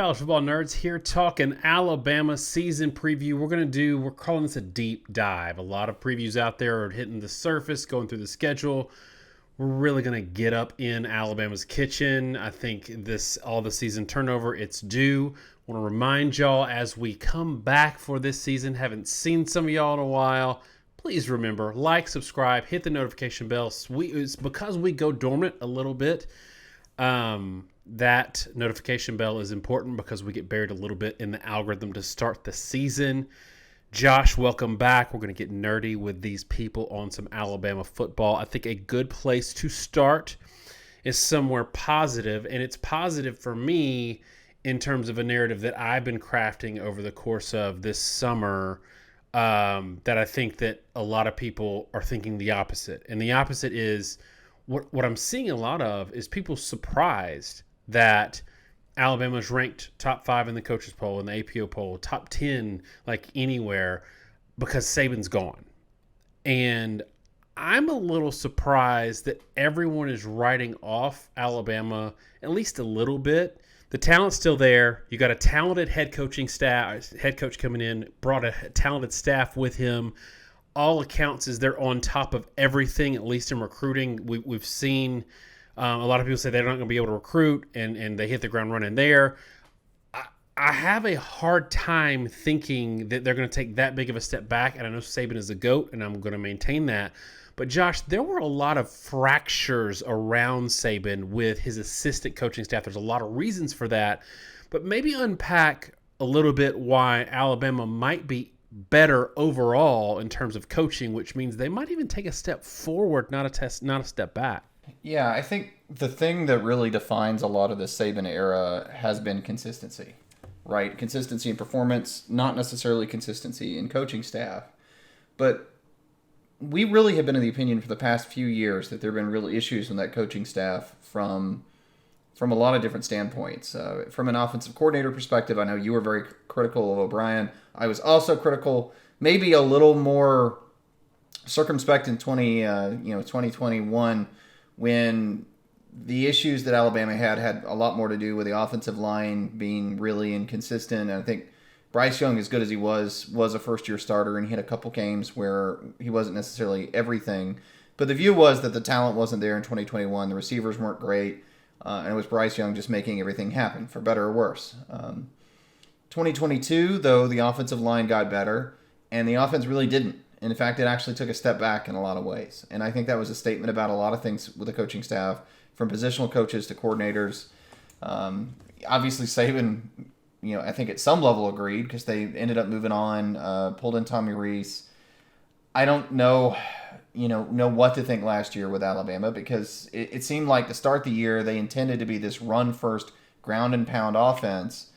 College football nerds here talking Alabama season preview. We're calling this a deep dive. A lot of previews out there are hitting the surface, going through the schedule. We're really going to get up in Alabama's kitchen. I think all the season turnover, it's due. I want to remind y'all as we come back for this season, haven't seen some of y'all in a while, please remember, like, subscribe, hit the notification bell. It's because we go dormant a little bit. That notification bell is important because we get buried a little bit in the algorithm to start the season. Josh, welcome back. We're going to get nerdy with these people on some Alabama football. I think a good place to start is somewhere positive, and it's positive for me in terms of a narrative that I've been crafting over the course of this summer, that I think that a lot of people are thinking the opposite. And the opposite is what I'm seeing a lot of is people surprised that Alabama's ranked top 5 in the coaches poll, in the APO poll, top 10, like anywhere, because Saban's gone. And I'm a little surprised that everyone is writing off Alabama at least a little bit. The talent's still there. You got a talented head coach coming in, brought a talented staff with him. All accounts is they're on top of everything, at least in recruiting. We've seen a lot of people say they're not going to be able to recruit, and they hit the ground running there. I have a hard time thinking that they're going to take that big of a step back, and I know Saban is a GOAT, and I'm going to maintain that. But, Josh, there were a lot of fractures around Saban with his assistant coaching staff. There's a lot of reasons for that. But maybe unpack a little bit why Alabama might be better overall in terms of coaching, which means they might even take a step forward, not a step back. Yeah, I think the thing that really defines a lot of the Saban era has been consistency, right? Consistency in performance, not necessarily consistency in coaching staff. But we really have been of the opinion for the past few years that there have been real issues with that coaching staff from a lot of different standpoints. From an offensive coordinator perspective, I know you were very critical of O'Brien. I was also critical, maybe a little more circumspect in 2021, when the issues that Alabama had a lot more to do with the offensive line being really inconsistent. And I think Bryce Young, as good as he was a first-year starter, and he had a couple games where he wasn't necessarily everything. But the view was that the talent wasn't there in 2021. The receivers weren't great. And it was Bryce Young just making everything happen, for better or worse. 2022, though, the offensive line got better, and the offense really didn't. In fact, it actually took a step back in a lot of ways. And I think that was a statement about a lot of things with the coaching staff, from positional coaches to coordinators. Obviously, Saban, I think at some level agreed, because they ended up moving on, pulled in Tommy Rees. I don't know what to think last year with Alabama, because it seemed like to start the year they intended to be this run-first, ground-and-pound offense,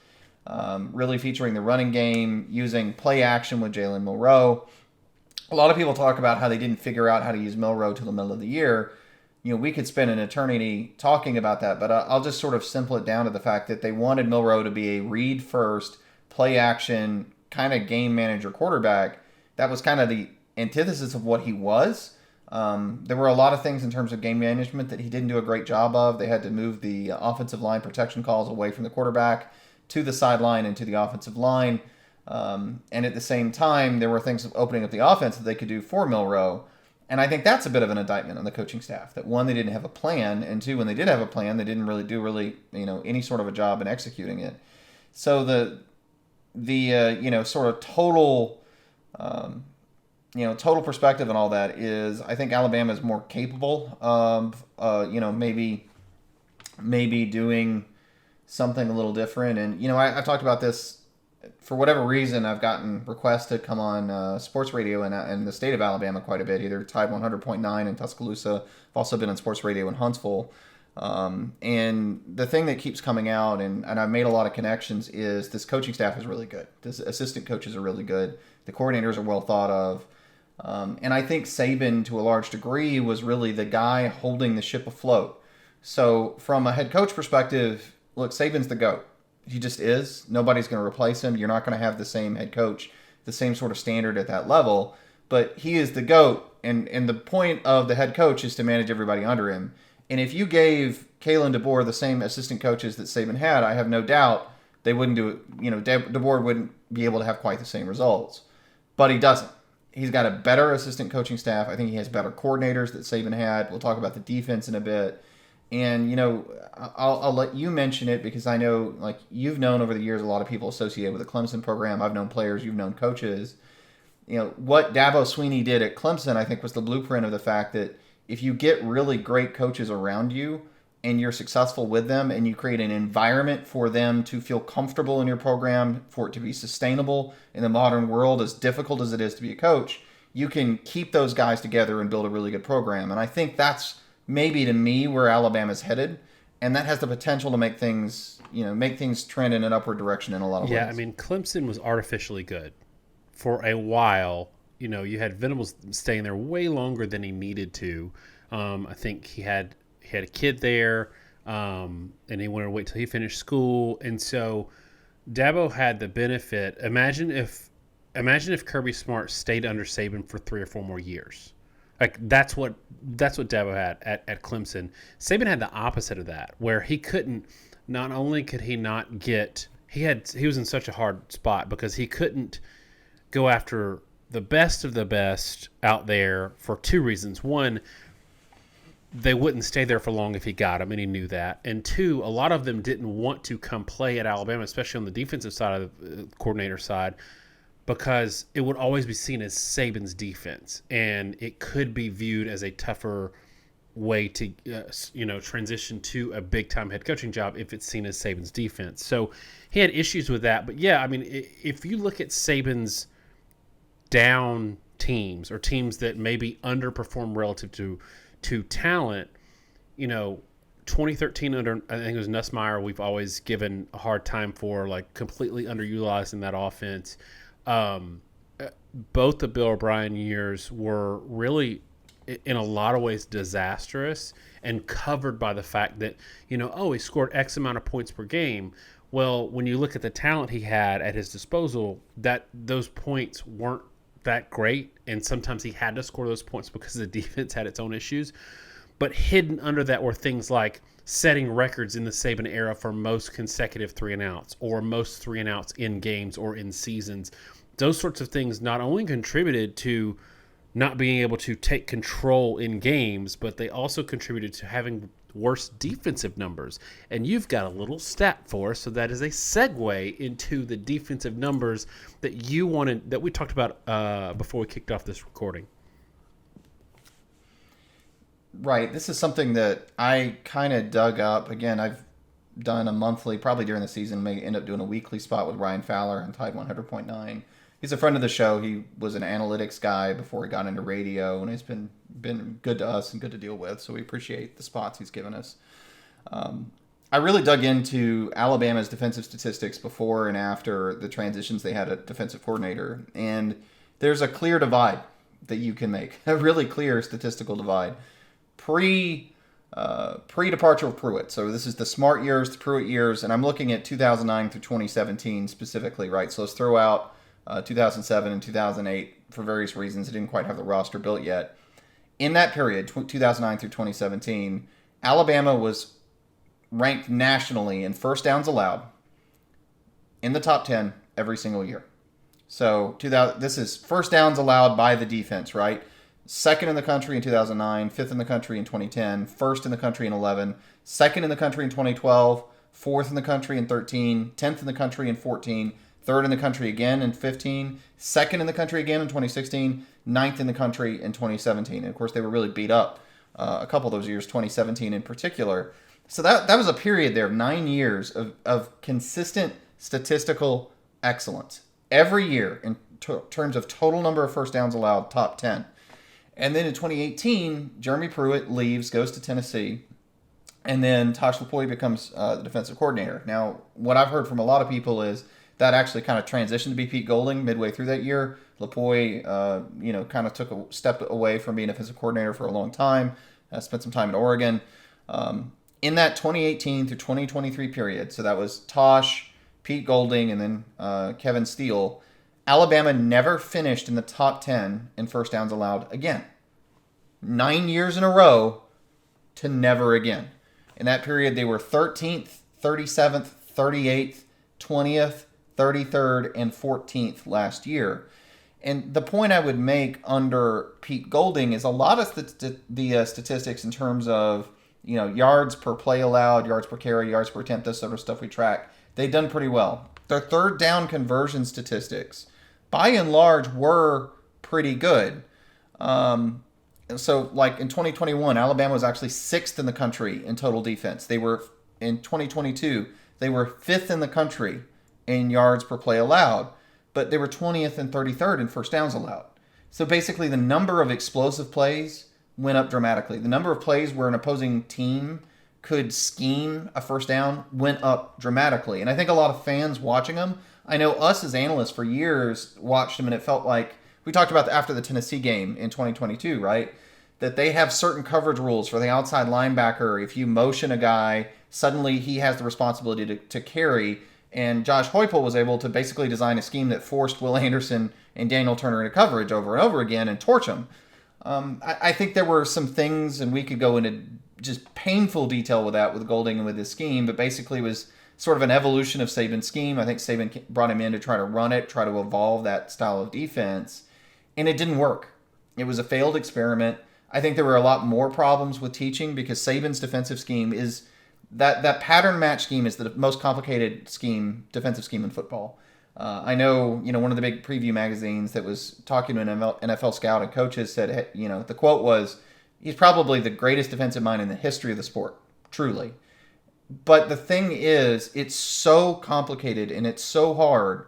really featuring the running game, using play action with Jalen Milroe. A lot of people talk about how they didn't figure out how to use Milroe till the middle of the year. We could spend an eternity talking about that, but I'll just sort of simple it down to the fact that they wanted Milroe to be a read-first, play-action, kind of game manager quarterback. That was kind of the antithesis of what he was. There were a lot of things in terms of game management that he didn't do a great job of. They had to move the offensive line protection calls away from the quarterback to the sideline and to the offensive line. And at the same time, there were things opening up the offense that they could do for Milroe. And I think that's a bit of an indictment on the coaching staff, that one, they didn't have a plan, and two, when they did have a plan, they didn't really do any sort of a job in executing it. So the sort of total total perspective and all that is, I think Alabama is more capable of maybe doing something a little different. And I've talked about this. For whatever reason, I've gotten requests to come on sports radio in the state of Alabama quite a bit, either Tide 100.9 in Tuscaloosa. I've also been on sports radio in Huntsville. And the thing that keeps coming out, and I've made a lot of connections, is this coaching staff is really good. This assistant coaches are really good. The coordinators are well thought of. And I think Saban, to a large degree, was really the guy holding the ship afloat. So from a head coach perspective, look, Saban's the GOAT. He just is. Nobody's going to replace him. You're not going to have the same head coach, the same sort of standard at that level. But he is the GOAT, and the point of the head coach is to manage everybody under him. And if you gave Kalen DeBoer the same assistant coaches that Saban had, I have no doubt they wouldn't do it. DeBoer wouldn't be able to have quite the same results, but he doesn't. He's got a better assistant coaching staff. I think he has better coordinators that Saban had. We'll talk about the defense in a bit. And, I'll let you mention it because I know, like, you've known over the years a lot of people associated with the Clemson program. I've known players, you've known coaches. What Dabo Swinney did at Clemson, I think, was the blueprint of the fact that if you get really great coaches around you and you're successful with them and you create an environment for them to feel comfortable in your program, for it to be sustainable in the modern world, as difficult as it is to be a coach, you can keep those guys together and build a really good program. And I think that's maybe, to me, where Alabama's headed, and that has the potential to make things trend in an upward direction in a lot of ways. Yeah, I mean, Clemson was artificially good for a while. You had Venables staying there way longer than he needed to. I think he had a kid there, and he wanted to wait till he finished school, and so Dabo had the benefit. Imagine if Kirby Smart stayed under Saban for 3 or 4 more years. Like that's what Dabo had at Clemson. Saban had the opposite of that, where he couldn't. Not only could he not get, he was in such a hard spot because he couldn't go after the best of the best out there for 2 reasons. One, they wouldn't stay there for long if he got them, and he knew that. And 2, a lot of them didn't want to come play at Alabama, especially on the defensive side of the coordinator side, because it would always be seen as Saban's defense, and it could be viewed as a tougher way to transition to a big-time head coaching job if it's seen as Saban's defense. So he had issues with that. But, yeah, I mean, if you look at Saban's down teams or teams that maybe underperform relative to talent, 2013 under, I think it was Nussmeier, we've always given a hard time for, like, completely underutilizing that offense. Both the Bill O'Brien years were really, in a lot of ways, disastrous and covered by the fact that, he scored X amount of points per game. Well, when you look at the talent he had at his disposal, that those points weren't that great, and sometimes he had to score those points because the defense had its own issues. But hidden under that were things like setting records in the Saban era for most consecutive 3-and-outs or most 3-and-outs in games or in seasons. Those sorts of things not only contributed to not being able to take control in games, but they also contributed to having worse defensive numbers. And you've got a little stat for us, so that is a segue into the defensive numbers that you wanted, that we talked about before we kicked off this recording. Right. This is something that I kind of dug up. Again, I've done a monthly, probably during the season, may end up doing a weekly spot with Ryan Fowler on Tide 100.9. He's a friend of the show. He was an analytics guy before he got into radio, and he's been good to us and good to deal with. So we appreciate the spots he's given us. I really dug into Alabama's defensive statistics before and after the transitions they had at defensive coordinator. And there's a clear divide that you can make, a really clear statistical divide. Pre-departure of Pruitt. So this is the Smart years, the Pruitt years, and I'm looking at 2009 through 2017 specifically, right? So let's throw out 2007 and 2008 for various reasons. It didn't quite have the roster built yet. In that period, 2009 through 2017, Alabama was ranked nationally in first downs allowed in the top 10 every single year. So this is first downs allowed by the defense, right? Second in the country in 2009, fifth in the country in 2010, first in the country in 11, second in the country in 2012, fourth in the country in 13, 10th in the country in 14, third in the country again in 15, second in the country again in 2016, ninth in the country in 2017. And of course, they were really beat up a couple of those years, 2017 in particular. So that was a period there of 9 years of consistent statistical excellence. Every year in terms of total number of first downs allowed, top 10. And then in 2018, Jeremy Pruitt leaves, goes to Tennessee, and then Tosh Lupoi becomes the defensive coordinator. Now, what I've heard from a lot of people is that actually kind of transitioned to be Pete Golding midway through that year. Lupoi, kind of took a step away from being a defensive coordinator for a long time, spent some time in Oregon. In that 2018 through 2023 period, so that was Tosh, Pete Golding, and then Kevin Steele, Alabama never finished in the top 10 in first downs allowed again. 9 years in a row to never again. In that period, they were 13th, 37th, 38th, 20th, 33rd, and 14th last year. And the point I would make under Pete Golding is a lot of the statistics in terms of yards per play allowed, yards per carry, yards per attempt, this sort of stuff we track, they've done pretty well. Their third down conversion statistics, by and large, were pretty good. So, like in 2021, Alabama was actually 6th in the country in total defense. They were, in 2022, they were 5th in the country in yards per play allowed, but they were 20th and 33rd in first downs allowed. So basically, the number of explosive plays went up dramatically. The number of plays where an opposing team could scheme a first down went up dramatically. And I think a lot of fans watching them, I know us as analysts for years watched them, and it felt like, we talked about after the Tennessee game in 2022, right? That they have certain coverage rules for the outside linebacker. If you motion a guy, suddenly he has the responsibility to carry. And Josh Heupel was able to basically design a scheme that forced Will Anderson and Daniel Turner into coverage over and over again and torch them. I think there were some things, and we could go into just painful detail with that with Golding and with his scheme, but basically it was sort of an evolution of Saban's scheme. I think Saban brought him in to try to run it, try to evolve that style of defense, and it didn't work. It was a failed experiment. I think there were a lot more problems with teaching because Saban's defensive scheme is that pattern match scheme is the most complicated defensive scheme in football. I know, one of the big preview magazines that was talking to an NFL scout and coaches said, the quote was, he's probably the greatest defensive mind in the history of the sport, truly. But the thing is, it's so complicated and it's so hard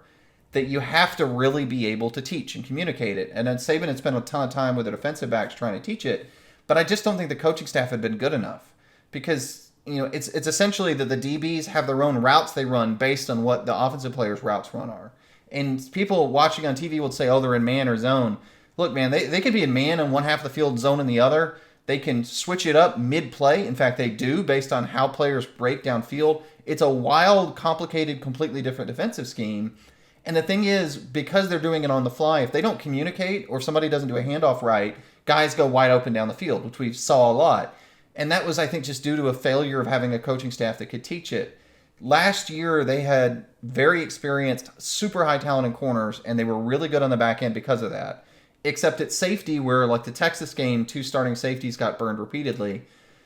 that you have to really be able to teach and communicate it. And then Saban had spent a ton of time with the defensive backs trying to teach it, but I just don't think the coaching staff had been good enough because, it's essentially that the DBs have their own routes they run based on what the offensive players' routes run are. And people watching on TV would say, oh, they're in man or zone. Look, man, they could be in man on one half of the field, zone in the other. They can switch it up mid-play. In fact, they do based on how players break downfield. It's a wild, complicated, completely different defensive scheme. And the thing is, because they're doing it on the fly, if they don't communicate or if somebody doesn't do a handoff right, guys go wide open down the field, which we saw a lot. And that was, I think, just due to a failure of having a coaching staff that could teach it. Last year, they had very experienced, super high talent in corners, and they were really good on the back end because of that. Except at safety, where like the Texas game, 2 starting safeties got burned repeatedly.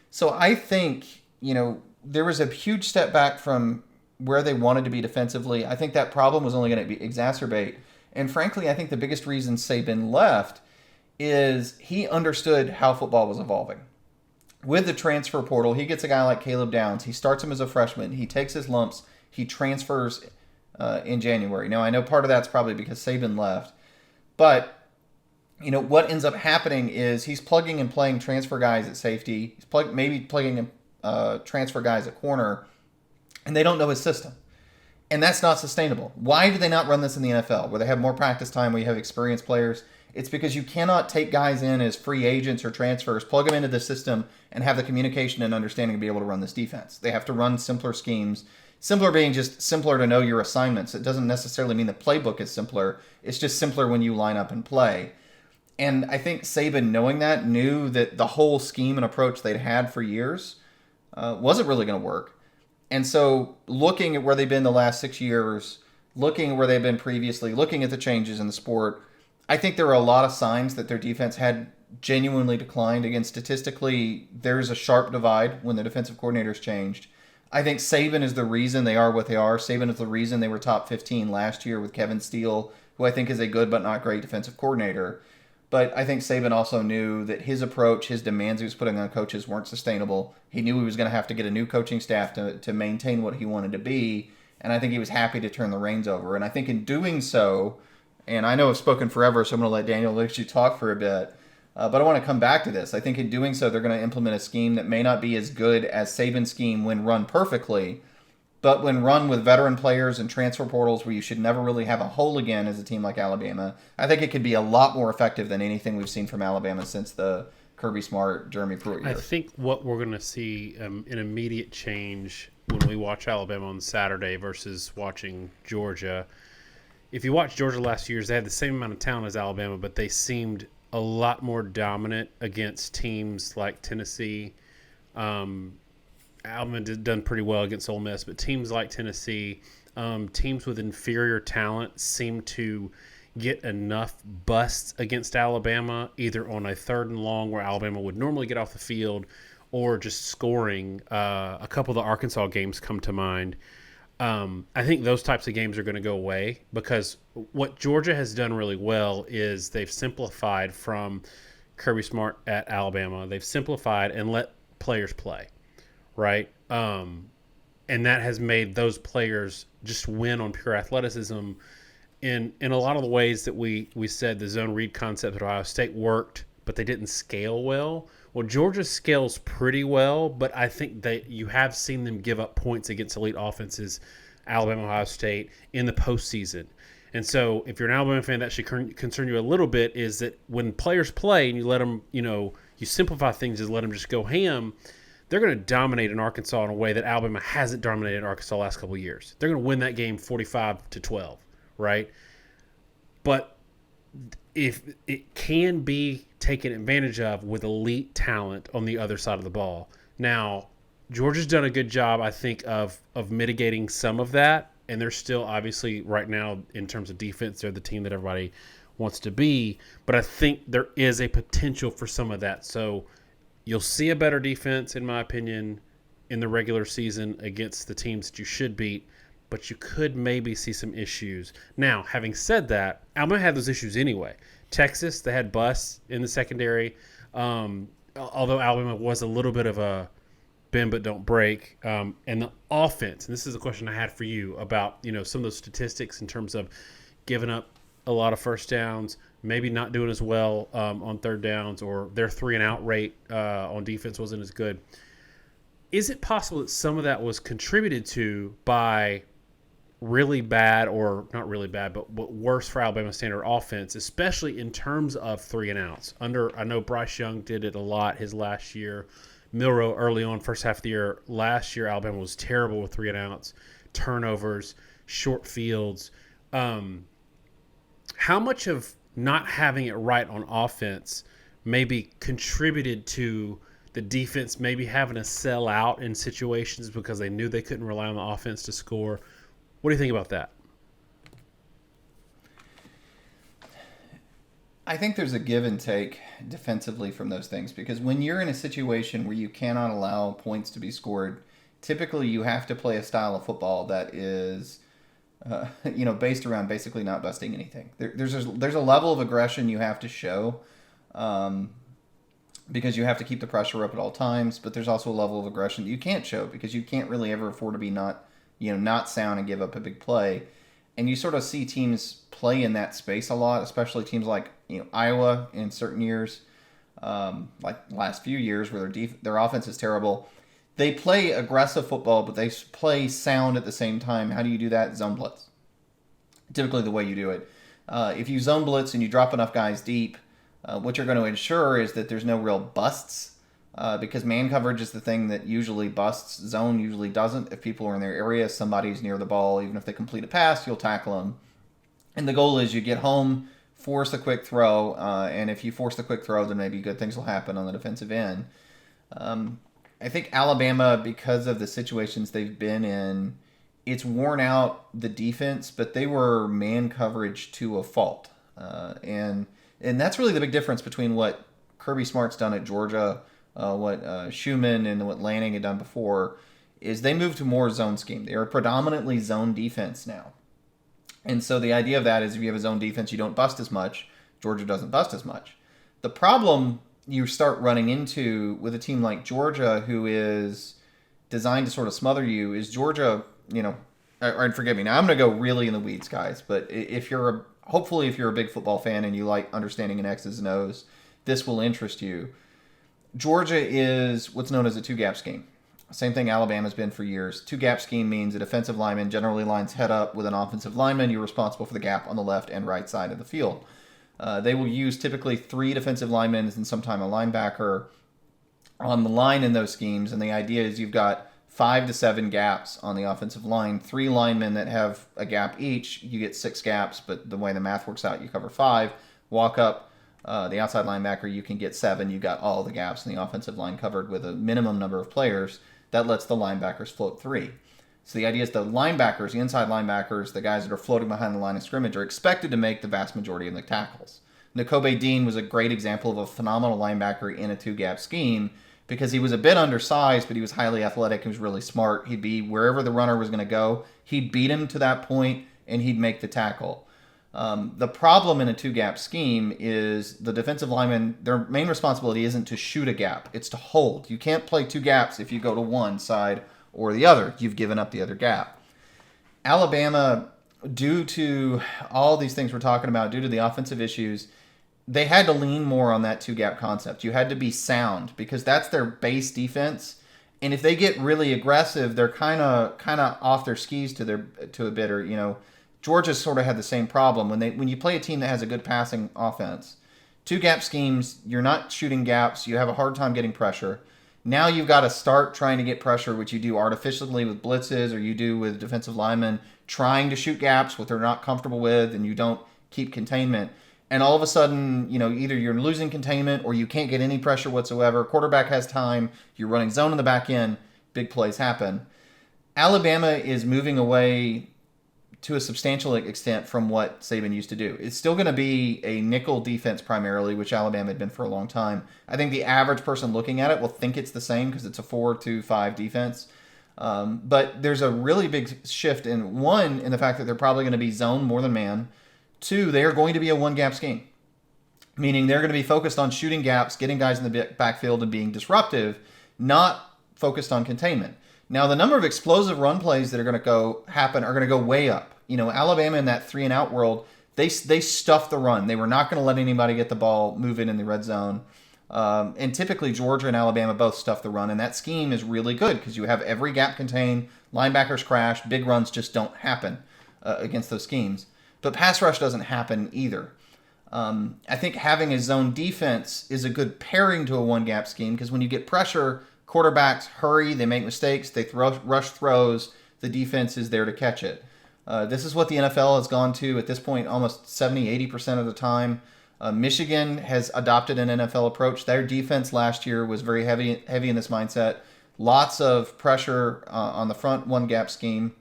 So I think, there was a huge step back from where they wanted to be defensively. I think that problem was only going to exacerbate. And frankly, I think the biggest reason Saban left is he understood how football was evolving. With the transfer portal, he gets a guy like Caleb Downs. He starts him as a freshman. He takes his lumps. He transfers in January. Now, I know part of that's probably because Saban left. But, what ends up happening is he's plugging and playing transfer guys at safety. He's maybe plugging in transfer guys at corner. And they don't know his system. And that's not sustainable. Why do they not run this in the NFL, where they have more practice time, where you have experienced players? It's because you cannot take guys in as free agents or transfers, plug them into the system, and have the communication and understanding to be able to run this defense. They have to run simpler schemes. Simpler being just simpler to know your assignments. It doesn't necessarily mean the playbook is simpler. It's just simpler when you line up and play. And I think Saban, knowing that, knew that the whole scheme and approach they'd had for years wasn't really going to work. And so looking at where they've been the last 6 years, looking at where they've been previously, looking at the changes in the sport, I think there are a lot of signs that their defense had genuinely declined. Again, statistically, there's a sharp divide when the defensive coordinators changed. I think Saban is the reason they are what they are. Saban is the reason they were top 15 last year with Kevin Steele, who I think is a good but not great defensive coordinator. But I think Saban also knew that his approach, his demands he was putting on coaches weren't sustainable. He knew he was going to have to get a new coaching staff to maintain what he wanted to be. And I think he was happy to turn the reins over. And I think in doing so, and I know I've spoken forever, so I'm going to let Daniel let you talk for a bit. But I want to come back to this. I think in doing so, they're going to implement a scheme that may not be as good as Saban's scheme when run perfectly, but when run with veteran players and transfer portals where you should never really have a hole again as a team like Alabama, I think it could be a lot more effective than anything we've seen from Alabama since the Kirby Smart, Jeremy Pruitt year. I think what we're going to see an immediate change when we watch Alabama on Saturday versus watching Georgia. If you watch Georgia last year, they had the same amount of talent as Alabama, but they seemed a lot more dominant against teams like Tennessee. Alabama done pretty well against Ole Miss, but teams like Tennessee, teams with inferior talent seem to get enough busts against Alabama, either on a 3rd and long where Alabama would normally get off the field, or just scoring. A couple of the Arkansas games come to mind. I think those types of games are going to go away because what Georgia has done really well is they've simplified from Kirby Smart at Alabama. They've simplified and let players play, right? And that has made those players just win on pure athleticism in a lot of the ways that we said the zone read concept at Ohio State worked, but they didn't scale well. Well, Georgia scales pretty well, but I think that you have seen them give up points against elite offenses, Alabama, Ohio State, in the postseason. And so if you're an Alabama fan, that should concern you a little bit, is that when players play and you let them, you simplify things and let them just go ham, they're going to dominate in Arkansas in a way that Alabama hasn't dominated Arkansas the last couple of years. They're going to win that game 45-12, right? But if it can be taken advantage of with elite talent on the other side of the ball. Now, Georgia's done a good job, I think, of mitigating some of that, and they're still obviously right now in terms of defense, they're the team that everybody wants to be, but I think there is a potential for some of that. So you'll see a better defense, in my opinion, in the regular season against the teams that you should beat, but you could maybe see some issues. Now, having said that, Alabama had those issues anyway. Texas, they had busts in the secondary, although Alabama was a little bit of a bend but don't break. And the offense, and this is a question I had for you about some of those statistics in terms of giving up a lot of first downs, maybe not doing as well on 3rd downs, or their 3-and-out rate on defense wasn't as good. Is it possible that some of that was contributed to by really bad, or not really bad, but worse for Alabama standard offense, especially in terms of 3-and-outs? I know Bryce Young did it a lot his last year. Milroe early on, first half of the year. Last year, Alabama was terrible with 3-and-outs, turnovers, short fields. How much of not having it right on offense maybe contributed to the defense maybe having to sell out in situations because they knew they couldn't rely on the offense to score? What do you think about that? I think there's a give and take defensively from those things, because when you're in a situation where you cannot allow points to be scored, typically you have to play a style of football that is based around basically not busting anything. There's a level of aggression you have to show because you have to keep the pressure up at all times, but there's also a level of aggression that you can't show because you can't really ever afford to be not sound and give up a big play. And you sort of see teams play in that space a lot, especially teams like Iowa in certain years, like last few years where their offense is terrible. They play aggressive football, but they play sound at the same time. How do you do that? Zone blitz. Typically the way you do it. If you zone blitz and you drop enough guys deep, what you're going to ensure is that there's no real busts, because man coverage is the thing that usually busts. Zone usually doesn't. If people are in their area, somebody's near the ball, even if they complete a pass, you'll tackle them. And the goal is you get home, force a quick throw, and if you force the quick throw, then maybe good things will happen on the defensive end. I think Alabama, because of the situations they've been in, it's worn out the defense, but they were man coverage to a fault. And that's really the big difference between what Kirby Smart's done at Georgia, what Schumann and what Lanning had done before, is they moved to more zone scheme. They are predominantly zone defense now. And so the idea of that is if you have a zone defense, you don't bust as much. Georgia doesn't bust as much. The problem you start running into with a team like Georgia, who is designed to sort of smother you, is Georgia, and forgive me, now I'm going to go really in the weeds, guys, but hopefully if you're a big football fan and you like understanding in X's and O's, this will interest you. Georgia is what's known as a two-gap scheme. Same thing Alabama's been for years. Two-gap scheme means a defensive lineman generally lines head up with an offensive lineman. You're responsible for the gap on the left and right side of the field. They will use typically 3 defensive linemen and sometimes a linebacker on the line in those schemes. And the idea is you've got 5 to 7 gaps on the offensive line. 3 linemen that have a gap each, you get 6 gaps. But the way the math works out, you cover 5. Walk up the outside linebacker, you can get 7. You got all the gaps in the offensive line covered with a minimum number of players. That lets the linebackers float 3. So the idea is the linebackers, the inside linebackers, the guys that are floating behind the line of scrimmage, are expected to make the vast majority of the tackles. N'Kobe Dean was a great example of a phenomenal linebacker in a two-gap scheme because he was a bit undersized, but he was highly athletic. He was really smart. He'd be wherever the runner was going to go. He'd beat him to that point, and he'd make the tackle. The problem in a two-gap scheme is the defensive lineman, their main responsibility isn't to shoot a gap. It's to hold. You can't play two gaps if you go to one side or the other. You've given up the other gap. Alabama, due to all these things we're talking about, due to the offensive issues, they had to lean more on that two-gap concept. You had to be sound because that's their base defense. And if they get really aggressive, they're kind of off their skis to a bit. Or, Georgia sort of had the same problem when you play a team that has a good passing offense. Two-gap schemes, you're not shooting gaps. You have a hard time getting pressure. Now you've got to start trying to get pressure, which you do artificially with blitzes or you do with defensive linemen trying to shoot gaps, what they're not comfortable with, and you don't keep containment. And all of a sudden, either you're losing containment or you can't get any pressure whatsoever. Quarterback has time. You're running zone in the back end. Big plays happen. Alabama is moving away to a substantial extent from what Saban used to do. It's still going to be a nickel defense primarily, which Alabama had been for a long time. I think the average person looking at it will think it's the same because it's a 4-2-5 defense. But there's a really big shift in the fact that they're probably going to be zone more than man. Two, they are going to be a one-gap scheme, meaning they're going to be focused on shooting gaps, getting guys in the backfield, and being disruptive, not focused on containment. Now, the number of explosive run plays that are going to happen are going to go way up. Alabama in that 3-and-out world, they stuffed the run. They were not going to let anybody get the ball moving in the red zone. And typically, Georgia and Alabama both stuff the run, and that scheme is really good because you have every gap contained, linebackers crash, big runs just don't happen against those schemes. But pass rush doesn't happen either. I think having a zone defense is a good pairing to a one-gap scheme because when you get pressure, quarterbacks hurry, they make mistakes, they rush throws, the defense is there to catch it. This is what the NFL has gone to at this point almost 70-80% of the time. Michigan has adopted an NFL approach. Their defense last year was very heavy in this mindset. Lots of pressure on the front one-gap scheme,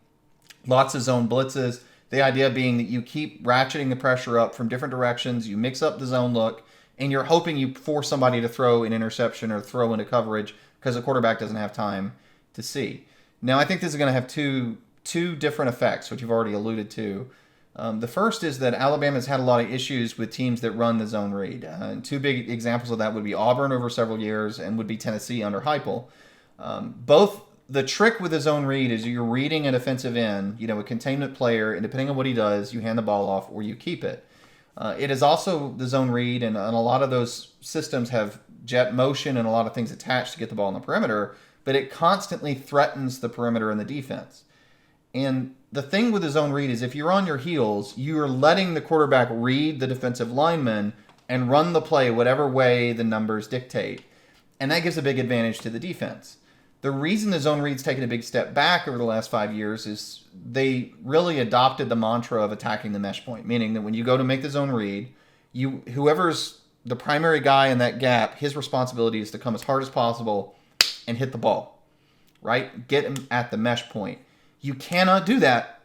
lots of zone blitzes. The idea being that you keep ratcheting the pressure up from different directions, you mix up the zone look, and you're hoping you force somebody to throw an interception or throw into coverage because the quarterback doesn't have time to see. Now, I think this is going to have two different effects, which you've already alluded to. The first is that Alabama's had a lot of issues with teams that run the zone read. And two big examples of that would be Auburn over several years and would be Tennessee under Heupel. Both the trick with the zone read is you're reading a defensive end, a containment player, and depending on what he does, you hand the ball off or you keep it. It is also the zone read, and a lot of those systems have jet motion and a lot of things attached to get the ball on the perimeter, but it constantly threatens the perimeter and the defense. And the thing with the zone read is if you're on your heels, you're letting the quarterback read the defensive lineman and run the play whatever way the numbers dictate. And that gives a big advantage to the defense. The reason the zone read's taken a big step back over the last 5 years is they really adopted the mantra of attacking the mesh point, meaning that when you go to make the zone read, whoever's the primary guy in that gap, his responsibility is to come as hard as possible and hit the ball, right? Get him at the mesh point. You cannot do that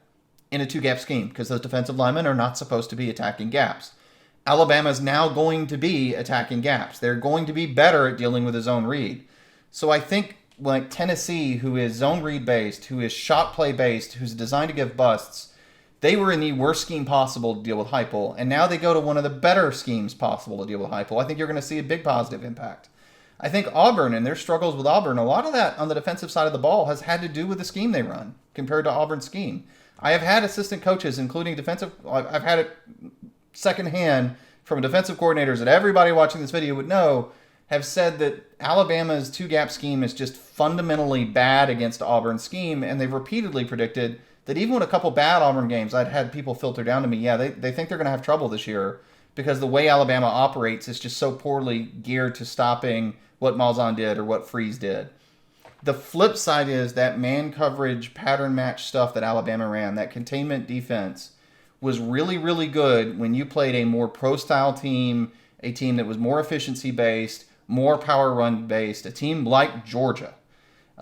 in a two-gap scheme because those defensive linemen are not supposed to be attacking gaps. Alabama is now going to be attacking gaps. They're going to be better at dealing with a zone read. So I think like Tennessee, who is zone read based, who is shot play based, who's designed to give busts, they were in the worst scheme possible to deal with Heupel, and now they go to one of the better schemes possible to deal with Heupel. I think you're going to see a big positive impact. I think Auburn and their struggles with Auburn, a lot of that on the defensive side of the ball has had to do with the scheme they run compared to Auburn's scheme. I have had assistant coaches, including I've had it secondhand from defensive coordinators that everybody watching this video would know, have said that Alabama's two-gap scheme is just fundamentally bad against Auburn's scheme, and they've repeatedly predicted that even with a couple bad Auburn games, I'd had people filter down to me, they think they're going to have trouble this year because the way Alabama operates is just so poorly geared to stopping what Malzahn did or what Freeze did. The flip side is that man coverage, pattern match stuff that Alabama ran, that containment defense, was really, really good when you played a more pro-style team, a team that was more efficiency-based, more power run-based, a team like Georgia.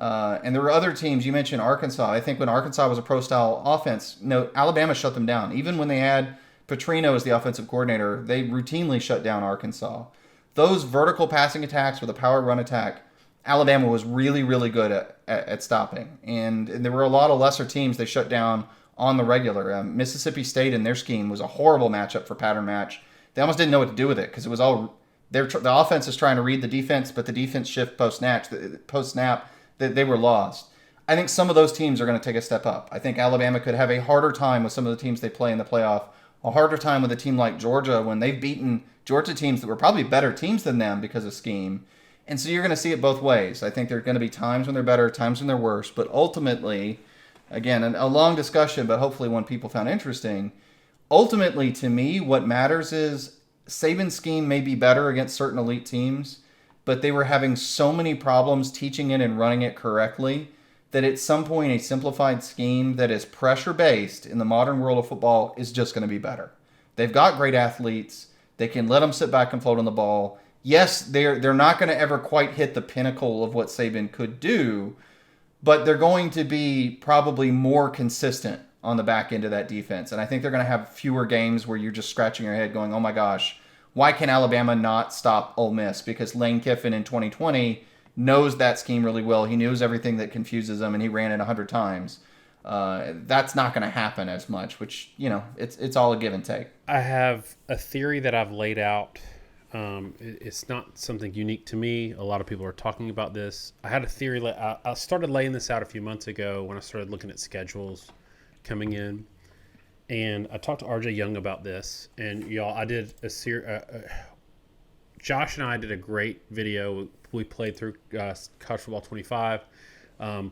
And there were other teams. You mentioned Arkansas. I think when Arkansas was a pro-style offense, no, Alabama shut them down. Even when they had Petrino as the offensive coordinator, they routinely shut down Arkansas. Those vertical passing attacks with a power run attack, Alabama was really, really good at stopping. And there were a lot of lesser teams they shut down on the regular. Mississippi State in their scheme was a horrible matchup for pattern match. They almost didn't know what to do with it because it was all the offense is trying to read the defense, but the defense shift post snap, they were lost. I think some of those teams are going to take a step up. I think Alabama could have a harder time with some of the teams they play in the playoff, a harder time with a team like Georgia when they've beaten Georgia teams that were probably better teams than them because of scheme. And so you're going to see it both ways. I think there are going to be times when they're better, times when they're worse. But ultimately, again, a long discussion, but hopefully one people found interesting. Ultimately, to me, what matters is Saban's scheme may be better against certain elite teams, but they were having so many problems teaching it and running it correctly that at some point a simplified scheme that is pressure-based in the modern world of football is just going to be better. They've got great athletes. They can let them sit back and float on the ball. Yes, they're not going to ever quite hit the pinnacle of what Saban could do, but they're going to be probably more consistent on the back end of that defense. And I think they're going to have fewer games where you're just scratching your head going, oh my gosh, why can Alabama not stop Ole Miss? Because Lane Kiffin in 2020 knows that scheme really well. He knows everything that confuses them, and he ran it 100 times. That's not going to happen as much, which, it's all a give and take. I have a theory that I've laid out. It's not something unique to me. A lot of people are talking about this. I had a theory. I started laying this out a few months ago when I started looking at schedules coming in. And I talked to RJ Young about this. And, y'all, I did Josh and I did a great video. We played through College Football 25,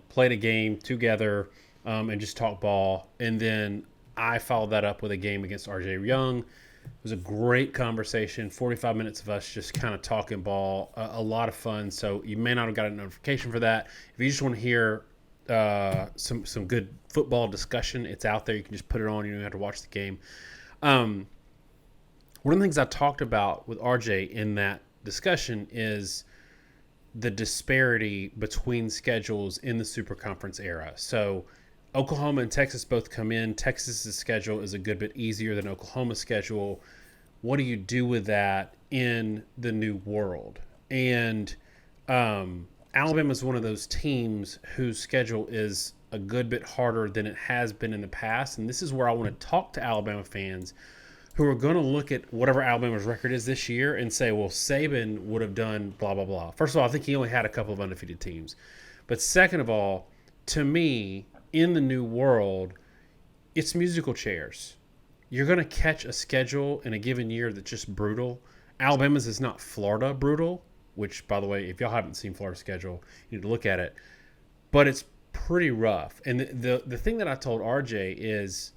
played a game together, and just talked ball. And then I followed that up with a game against RJ Young. It was a great conversation, 45 minutes of us just kind of talking ball, a lot of fun. So you may not have got a notification for that. If you just want to hear some good football discussion, it's out there. You can just put it on. You don't have to watch the game. One of the things I talked about with RJ in that discussion is the disparity between schedules in the Superconference era. So Oklahoma and Texas both come in. Texas's schedule is a good bit easier than Oklahoma's schedule. What do you do with that in the new world? And Alabama is one of those teams whose schedule is a good bit harder than it has been in the past. And this is where I want to talk to Alabama fans who are going to look at whatever Alabama's record is this year and say, well, Saban would have done blah, blah, blah. First of all, I think he only had a couple of undefeated teams. But second of all, to me, in the new world, it's musical chairs. You're going to catch a schedule in a given year that's just brutal. Alabama's is not Florida brutal, which, by the way, if y'all haven't seen Florida's schedule, you need to look at it. But it's pretty rough. And the thing that I told RJ is,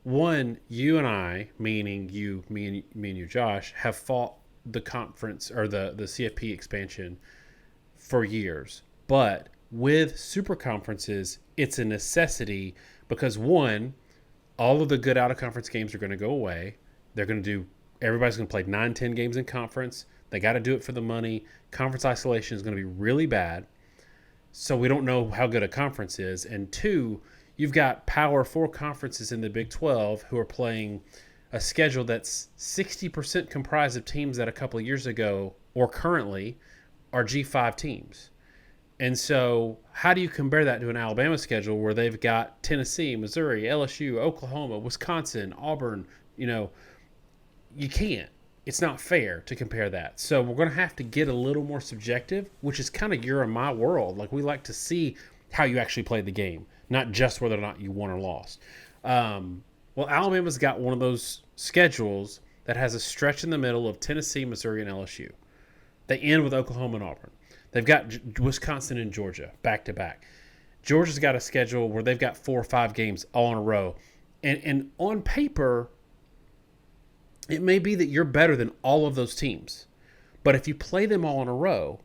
one, you and I, meaning you, me and you, Josh, have fought the conference or the CFP expansion for years. But with super conferences, it's a necessity because, one, all of the good out-of-conference games are going to go away. Everybody's going to play 9-10 games in conference. They got to do it for the money. Conference isolation is going to be really bad. So we don't know how good a conference is. And two, you've got Power 4 conferences in the Big 12 who are playing a schedule that's 60% comprised of teams that a couple of years ago or currently are G5 teams. And so how do you compare that to an Alabama schedule where they've got Tennessee, Missouri, LSU, Oklahoma, Wisconsin, Auburn? You can't. It's not fair to compare that. So we're going to have to get a little more subjective, which is kind of your and my world. Like, we like to see how you actually played the game, not just whether or not you won or lost. Well, Alabama's got one of those schedules that has a stretch in the middle of Tennessee, Missouri, and LSU. They end with Oklahoma and Auburn. They've got Wisconsin and Georgia back-to-back. Georgia's got a schedule where they've got 4 or 5 games all in a row. And on paper, it may be that you're better than all of those teams. But if you play them all in a row,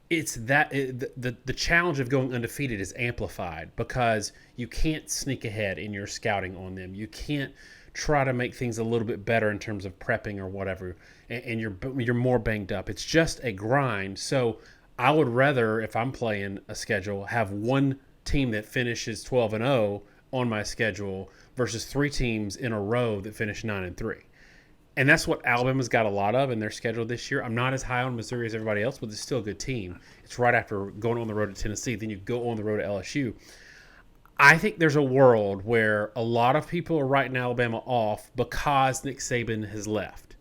it's the challenge of going undefeated is amplified because you can't sneak ahead in your scouting on them. You can't try to make things a little bit better in terms of prepping or whatever, and you're more banged up. It's just a grind. So I would rather, if I'm playing a schedule, have one team that finishes 12-0 on my schedule versus three teams in a row that finish 9-3. And that's what Alabama's got a lot of in their schedule this year. I'm not as high on Missouri as everybody else, but it's still a good team. It's right after going on the road to Tennessee. Then you go on the road to LSU. I think there's a world where a lot of people are writing Alabama off because Nick Saban has left.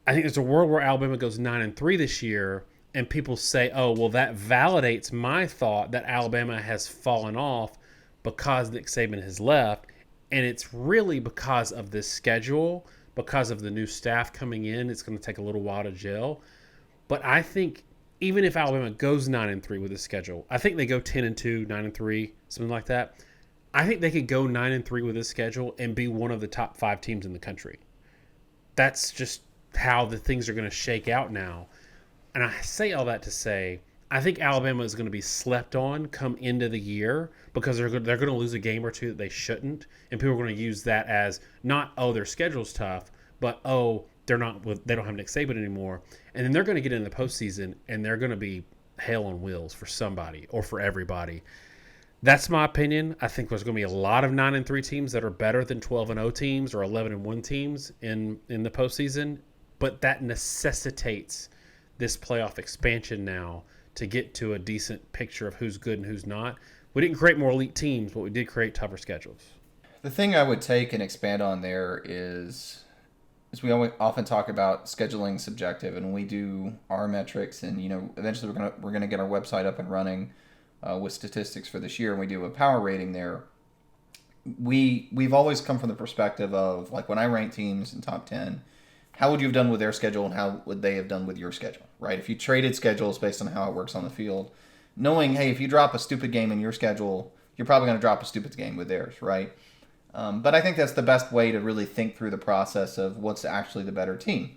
I think there's a world where Alabama goes 9-3 this year, and people say, "Oh, well, that validates my thought that Alabama has fallen off because Nick Saban has left." And it's really because of this schedule, because of the new staff coming in. It's going to take a little while to gel. But I think even if Alabama goes 9-3 with this schedule, I think they go 10-2, 9-3, something like that. I think they could go 9-3 with this schedule and be one of the top 5 teams in the country. That's just how the things are going to shake out now. And I say all that to say, I think Alabama is going to be slept on come into the year because they're going to lose a game or two that they shouldn't, and people are going to use that as not, oh, their schedule's tough, but oh, they don't have Nick Saban anymore, and then they're going to get in the postseason and they're going to be hell on wheels for somebody or for everybody. That's my opinion. I think there's going to be a lot of 9-3 teams that are better than 12-0 teams or 11-1 teams in the postseason, but that necessitates this playoff expansion now to get to a decent picture of who's good and who's not. We didn't create more elite teams, but we did create tougher schedules. The thing I would take and expand on there is we often talk about scheduling subjective, and when we do our metrics, and eventually we're gonna get our website up and running with statistics for this year, and we do a power rating there. We've always come from the perspective of, like, when I rank teams in top 10, how would you have done with their schedule and how would they have done with your schedule, right? If you traded schedules based on how it works on the field, knowing, hey, if you drop a stupid game in your schedule, you're probably going to drop a stupid game with theirs, right? But I think that's the best way to really think through the process of what's actually the better team.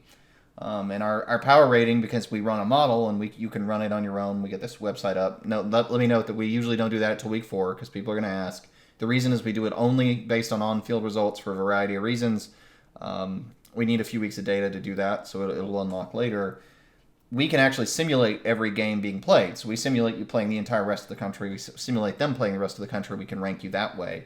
And our power rating, because we run a model and you can run it on your own, we get this website up. No, let me note that we usually don't do that until week 4 because people are going to ask. The reason is we do it only based on on-field results for a variety of reasons. We need a few weeks of data to do that, so it'll unlock later. We can actually simulate every game being played. So we simulate you playing the entire rest of the country. We simulate them playing the rest of the country. We can rank you that way.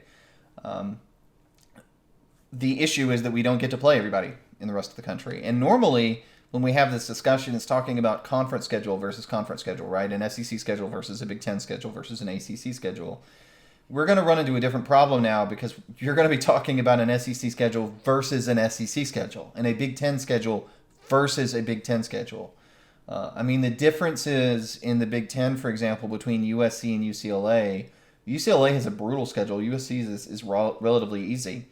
The issue is that we don't get to play everybody in the rest of the country. And normally, when we have this discussion, it's talking about conference schedule versus conference schedule, right? An SEC schedule versus a Big Ten schedule versus an ACC schedule. We're going to run into a different problem now because you're going to be talking about an SEC schedule versus an SEC schedule and a Big Ten schedule versus a Big Ten schedule. The differences in the Big Ten, for example, between USC and UCLA. UCLA has a brutal schedule. USC's is relatively easy.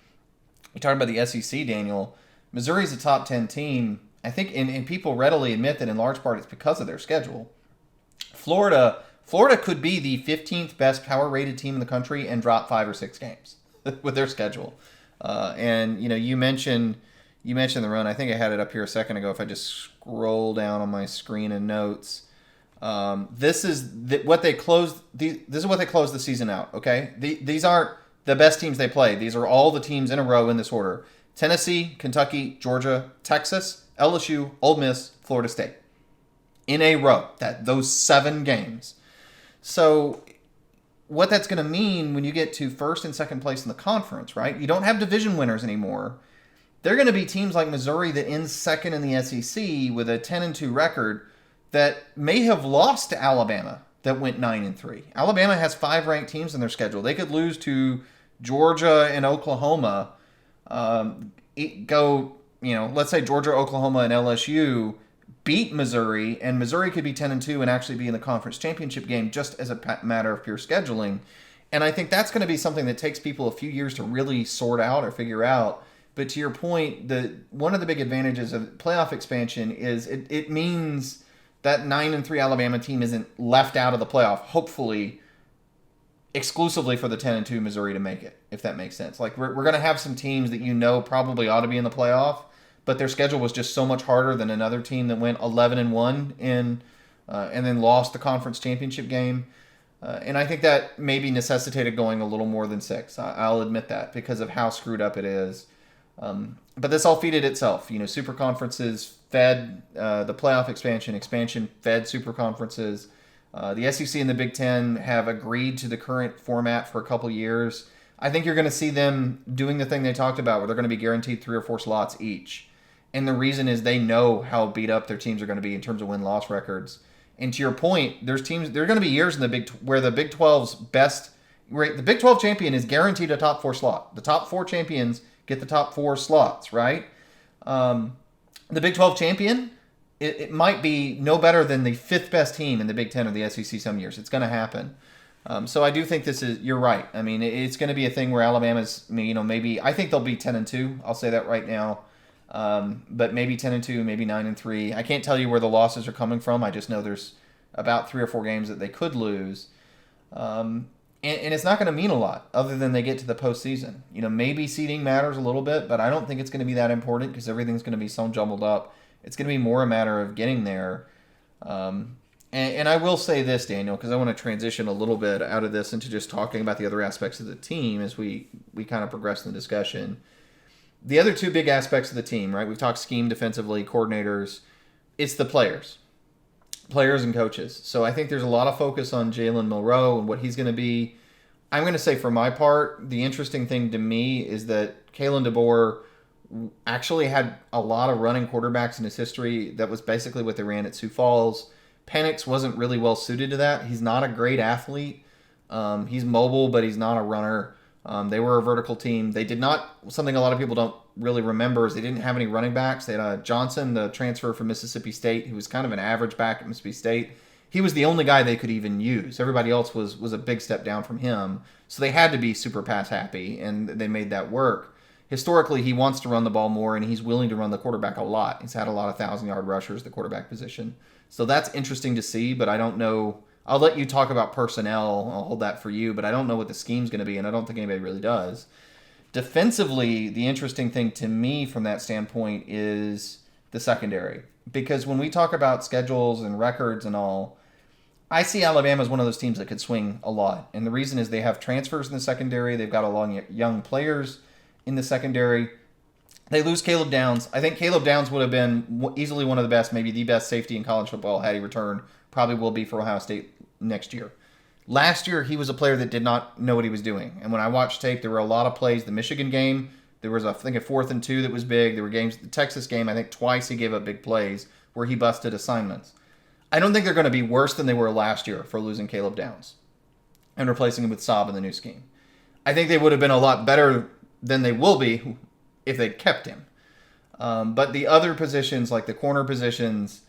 You're talking about the SEC, Daniel. Missouri's a top 10 team. I think, and people readily admit that in large part it's because of their schedule. Florida could be the 15th best power-rated team in the country and drop 5 or 6 games with their schedule. You mentioned the run. I think I had it up here a second ago. If I just scroll down on my screen and notes, this is what they closed. This is what they closed the season out. Okay, these aren't the best teams they played. These are all the teams in a row in this order: Tennessee, Kentucky, Georgia, Texas, LSU, Ole Miss, Florida State, in a row. Those 7 games. So what that's going to mean when you get to first and second place in the conference, right? You don't have division winners anymore. They're going to be teams like Missouri that ends second in the SEC with a 10-2 record that may have lost to Alabama that went 9-3. Alabama has 5 ranked teams in their schedule. They could lose to Georgia and Oklahoma. Let's say Georgia, Oklahoma, and LSU beat Missouri, and Missouri could be 10-2 and actually be in the conference championship game just as a matter of pure scheduling. And I think that's going to be something that takes people a few years to really sort out or figure out. But to your point, one of the big advantages of playoff expansion is it means that 9-3 Alabama team isn't left out of the playoff, hopefully exclusively for the 10-2 Missouri to make it, if that makes sense. Like, we're going to have some teams that probably ought to be in the playoff, but their schedule was just so much harder than another team that went 11-1 and then lost the conference championship game. And I think that maybe necessitated going a little more than 6. I'll admit that because of how screwed up it is. But this all feeded itself. Super conferences fed the playoff expansion fed Superconferences. The SEC and the Big Ten have agreed to the current format for a couple years. I think you're going to see them doing the thing they talked about, where they're going to be guaranteed 3 or 4 slots each. And the reason is they know how beat up their teams are going to be in terms of win-loss records. And to your point, there are going to be years in where the Big 12's best, the Big 12 champion is guaranteed a top 4 slot. The top 4 champions get the top 4 slots, right? The Big 12 champion, it might be no better than the 5th best team in the Big 10 or the SEC some years. It's going to happen. So I do think you're right. I mean, it's going to be a thing where Alabama's, maybe, I think they'll be 10-2. I'll say that right now. But maybe 10-2, maybe 9-3. I can't tell you where the losses are coming from. I just know there's about 3 or 4 games that they could lose. And it's not going to mean a lot other than they get to the postseason. Maybe seeding matters a little bit, but I don't think it's going to be that important because everything's going to be so jumbled up. It's going to be more a matter of getting there. And I will say this, Daniel, because I want to transition a little bit out of this into just talking about the other aspects of the team as we kind of progress in the discussion. The other 2 big aspects of the team, right? We've talked scheme defensively, coordinators. It's the players and coaches. So I think there's a lot of focus on Jalen Milroe and what he's going to be. I'm going to say for my part, the interesting thing to me is that Kalen DeBoer actually had a lot of running quarterbacks in his history. That was basically what they ran at Sioux Falls. Penix wasn't really well suited to that. He's not a great athlete. He's mobile, but he's not a runner. They were a vertical team. They did not, something a lot of people don't really remember is they didn't have any running backs. They had Johnson, the transfer from Mississippi State, who was kind of an average back at Mississippi State. He was the only guy they could even use. Everybody else was a big step down from him. So they had to be super pass happy, and they made that work. Historically, he wants to run the ball more, and he's willing to run the quarterback a lot. He's had a lot of 1,000-yard rushers, the quarterback position. So that's interesting to see, but I don't know. I'll let you talk about personnel. I'll hold that for you, but I don't know what the scheme's going to be, and I don't think anybody really does. Defensively, the interesting thing to me from that standpoint is the secondary. Because when we talk about schedules and records and all, I see Alabama as one of those teams that could swing a lot. And the reason is they have transfers in the secondary. They've got a lot of young players in the secondary. They lose Caleb Downs. I think Caleb Downs would have been easily one of the best, maybe the best safety in college football had he returned. Probably will be for Ohio State next year. Last year, he was a player that did not know what he was doing. And when I watched tape, there were a lot of plays. The Michigan game, there was, I think, a 4th and 2 that was big. There were games, the Texas game, I think twice he gave up big plays where he busted assignments. I don't think they're going to be worse than they were last year for losing Caleb Downs and replacing him with Saab in the new scheme. I think they would have been a lot better than they will be if they'd kept him. But the other positions, like the corner positions,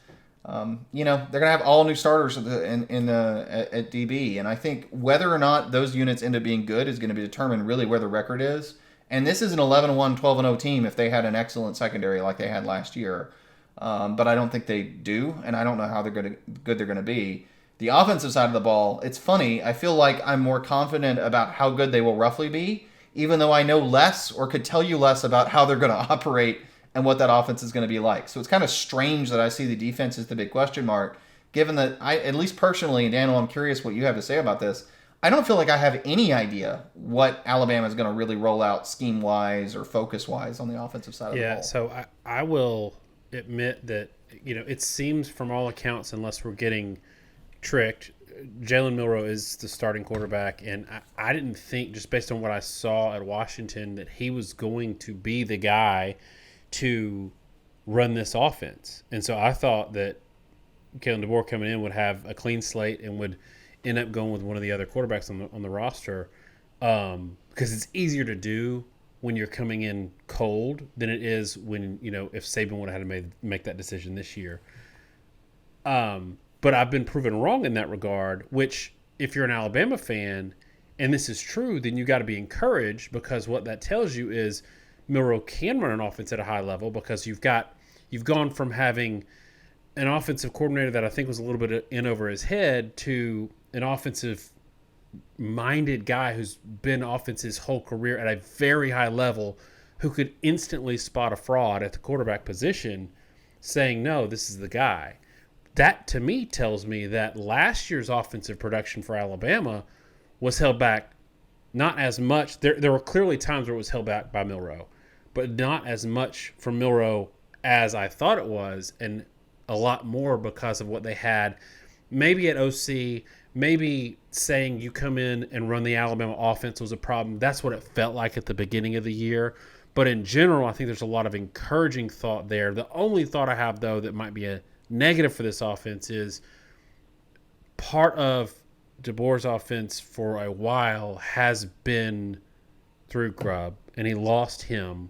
they're going to have all new starters at DB. And I think whether or not those units end up being good is going to be determined really where the record is. And this is an 11-1, 12-0 team if they had an excellent secondary like they had last year. But I don't think they do, and I don't know how good they're going to be. The offensive side of the ball, it's funny. I feel like I'm more confident about how good they will roughly be, even though I know less or could tell you less about how they're going to operate and what that offense is going to be like. So it's kind of strange that I see the defense as the big question mark, given that I, at least personally, and Daniel, I'm curious what you have to say about this. I don't feel like I have any idea what Alabama is going to really roll out scheme-wise or focus-wise on the offensive side of the ball. Yeah, so I will admit that, it seems from all accounts, unless we're getting tricked, Jalen Milroe is the starting quarterback, and I didn't think, just based on what I saw at Washington, that he was going to be the guy to run this offense. And so I thought that Kalen DeBoer coming in would have a clean slate and would end up going with one of the other quarterbacks on the roster, because it's easier to do when you're coming in cold than it is when, if Saban would have had to make that decision this year. But I've been proven wrong in that regard, which if you're an Alabama fan and this is true, then you got to be encouraged, because what that tells you is Milroe can run an offense at a high level, because you've gone from having an offensive coordinator that I think was a little bit in over his head to an offensive-minded guy who's been offense his whole career at a very high level, who could instantly spot a fraud at the quarterback position, saying, no, this is the guy. That, to me, tells me that last year's offensive production for Alabama was held back not as much. There were clearly times where it was held back by Milroe, but not as much from Milroe as I thought it was, and a lot more because of what they had. Maybe at OC, maybe saying you come in and run the Alabama offense was a problem. That's what it felt like at the beginning of the year. But in general, I think there's a lot of encouraging thought there. The only thought I have, though, that might be a negative for this offense is part of DeBoer's offense for a while has been through Grubb, and he lost him.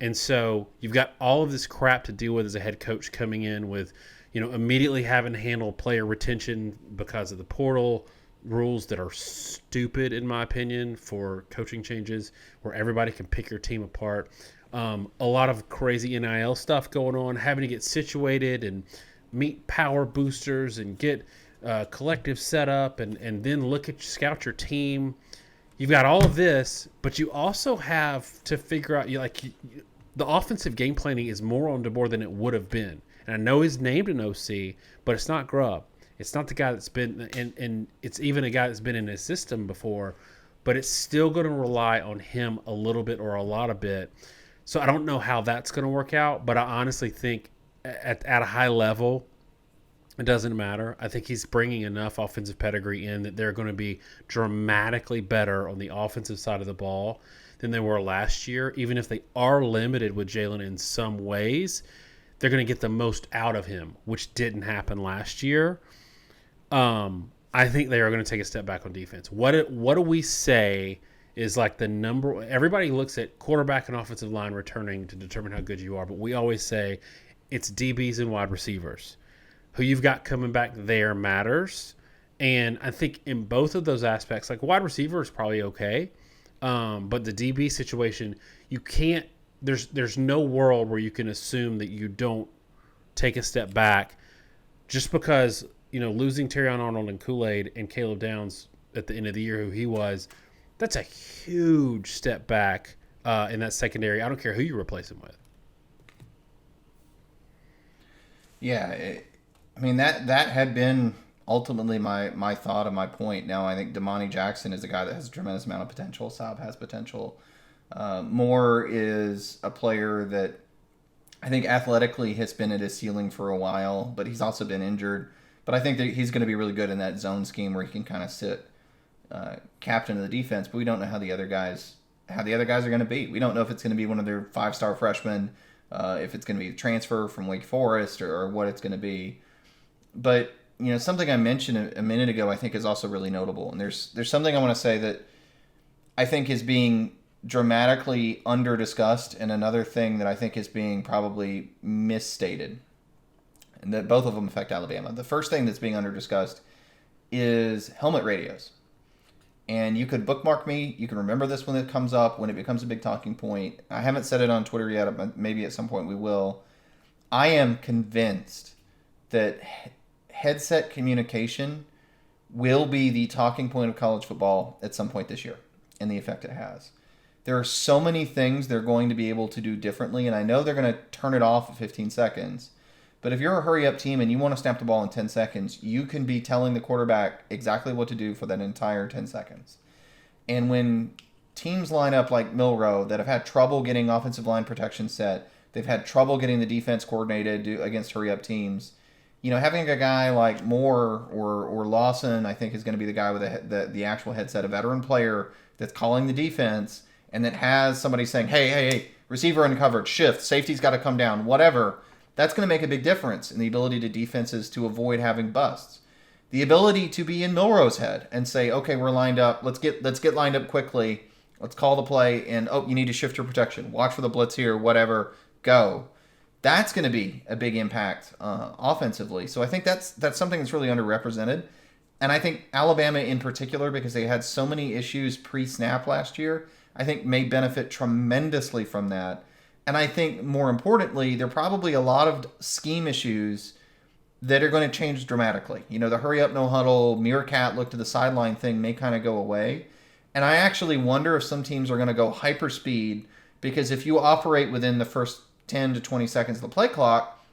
And so you've got all of this crap to deal with as a head coach coming in with, immediately having to handle player retention because of the portal rules that are stupid, in my opinion, for coaching changes where everybody can pick your team apart. A lot of crazy NIL stuff going on, having to get situated and meet power boosters and get collective set up and then scout your team. You've got all of this, but you also have to figure out, the offensive game planning is more on DeBoer than it would have been. And I know he's named an OC, but it's not Grubb. It's not the guy that's been, and it's even a guy that's been in his system before, but it's still going to rely on him a little bit or a lot of bit. So I don't know how that's going to work out, but I honestly think at a high level, it doesn't matter. I think he's bringing enough offensive pedigree in that they're going to be dramatically better on the offensive side of the ball than they were last year. Even if they are limited with Jalen in some ways, they're going to get the most out of him, which didn't happen last year. I think they are going to take a step back on defense. What do we say is like the number? Everybody looks at quarterback and offensive line returning to determine how good you are, but we always say it's DBs and wide receivers. Who you've got coming back there matters. And I think in both of those aspects, like wide receiver is probably okay. But the DB situation, you can't, there's no world where you can assume that you don't take a step back just because, losing Terrion Arnold and Kool-Aid and Caleb Downs at the end of the year, who he was, that's a huge step back in that secondary. I don't care who you replace him with. Yeah, that had been ultimately my thought and my point. Now I think Damani Jackson is a guy that has a tremendous amount of potential. Saab has potential. Moore is a player that I think athletically has been at his ceiling for a while, but he's also been injured. But I think that he's going to be really good in that zone scheme where he can kind of sit captain of the defense. But we don't know how the other guys are going to be. We don't know if it's going to be one of their 5-star freshmen, if it's going to be a transfer from Wake Forest or what it's going to be. But something I mentioned a minute ago I think is also really notable. And there's something I want to say that I think is being dramatically under-discussed, and another thing that I think is being probably misstated, and that both of them affect Alabama. The first thing that's being under-discussed is helmet radios. And you could bookmark me. You can remember this when it comes up, when it becomes a big talking point. I haven't said it on Twitter yet, but maybe at some point we will. I am convinced that headset communication will be the talking point of college football at some point this year, and the effect it has. There are so many things they're going to be able to do differently, and I know they're going to turn it off at 15 seconds. But if you're a hurry-up team and you want to snap the ball in 10 seconds, you can be telling the quarterback exactly what to do for that entire 10 seconds. And when teams line up like Milroe that have had trouble getting offensive line protection set, they've had trouble getting the defense coordinated against hurry-up teams, having a guy like Moore or Lawson, I think, is going to be the guy with the actual headset, a veteran player that's calling the defense, and that has somebody saying, hey, receiver in coverage, shift, safety's got to come down, whatever. That's going to make a big difference in the ability to defenses to avoid having busts. The ability to be in Milroe's head and say, okay, we're lined up. Let's get lined up quickly. Let's call the play, and you need to shift your protection. Watch for the blitz here, whatever. Go. That's going to be a big impact offensively. So I think that's something that's really underrepresented. And I think Alabama in particular, because they had so many issues pre-snap last year, I think may benefit tremendously from that. And I think more importantly, there are probably a lot of scheme issues that are going to change dramatically. The hurry up, no huddle, meerkat look to the sideline thing may kind of go away. And I actually wonder if some teams are going to go hyperspeed, because if you operate within the first 10 to 20 seconds of the play clock,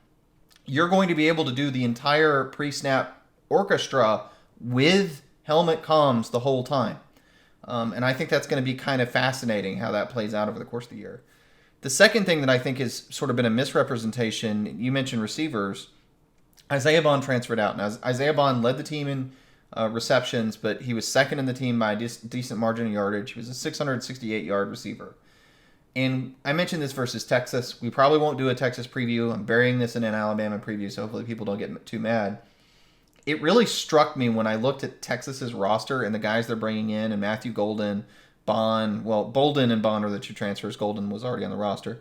you're going to be able to do the entire pre-snap orchestra with helmet comms the whole time. And I think that's going to be kind of fascinating how that plays out over the course of the year. The second thing that I think has sort of been a misrepresentation, you mentioned receivers. Isaiah Bond transferred out. Now, Isaiah Bond led the team in receptions, but he was second in the team by a decent margin of yardage. He was a 668-yard receiver. And I mentioned this versus Texas. We probably won't do a Texas preview. I'm burying this in an Alabama preview, so hopefully people don't get too mad. It really struck me when I looked at Texas's roster and the guys they're bringing in, and Matthew Golden, Bond. Well, Bolden and Bond are the two transfers. Golden was already on the roster.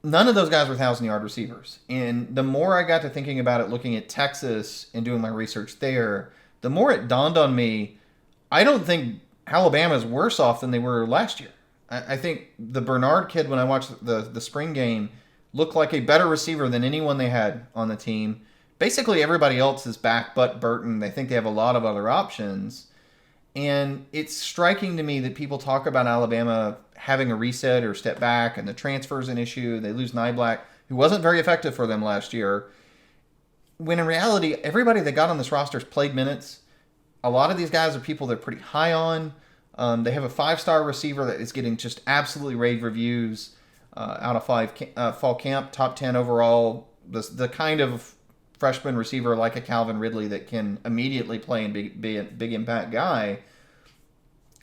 None of those guys were 1,000-yard receivers. And the more I got to thinking about it, looking at Texas and doing my research there, the more it dawned on me, I don't think Alabama's worse off than they were last year. I think the Bernard kid, when I watched the spring game, looked like a better receiver than anyone they had on the team. Basically, everybody else is back but Burton. They think they have a lot of other options. And it's striking to me that people talk about Alabama having a reset or step back, and the transfer's an issue. They lose Nyblack, who wasn't very effective for them last year. When in reality, everybody they got on this roster has played minutes. A lot of these guys are people they're pretty high on. They have a 5-star receiver that is getting just absolutely rave reviews out of fall camp, top 10 overall. The kind of freshman receiver like a Calvin Ridley that can immediately play and be a big impact guy.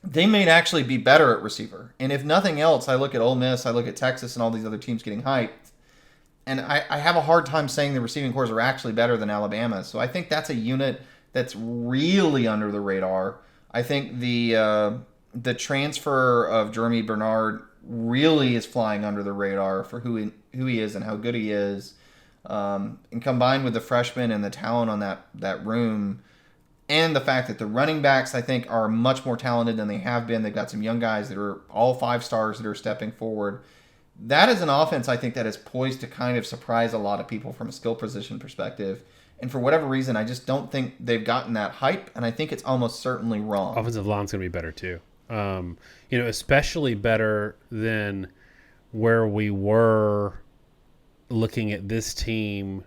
They may actually be better at receiver. And if nothing else, I look at Ole Miss, I look at Texas and all these other teams getting hyped. And I have a hard time saying the receiving corps are actually better than Alabama. So I think that's a unit that's really under the radar. I think the transfer of Jeremy Bernard really is flying under the radar for who he is and how good he is. And combined with the freshmen and the talent on that room, and the fact that the running backs, I think, are much more talented than they have been. They've got some young guys that are all 5 stars that are stepping forward. That is an offense, I think, that is poised to kind of surprise a lot of people from a skill position perspective. And for whatever reason, I just don't think they've gotten that hype, and I think it's almost certainly wrong. Offensive line's going to be better, too. Especially better than where we were looking at this team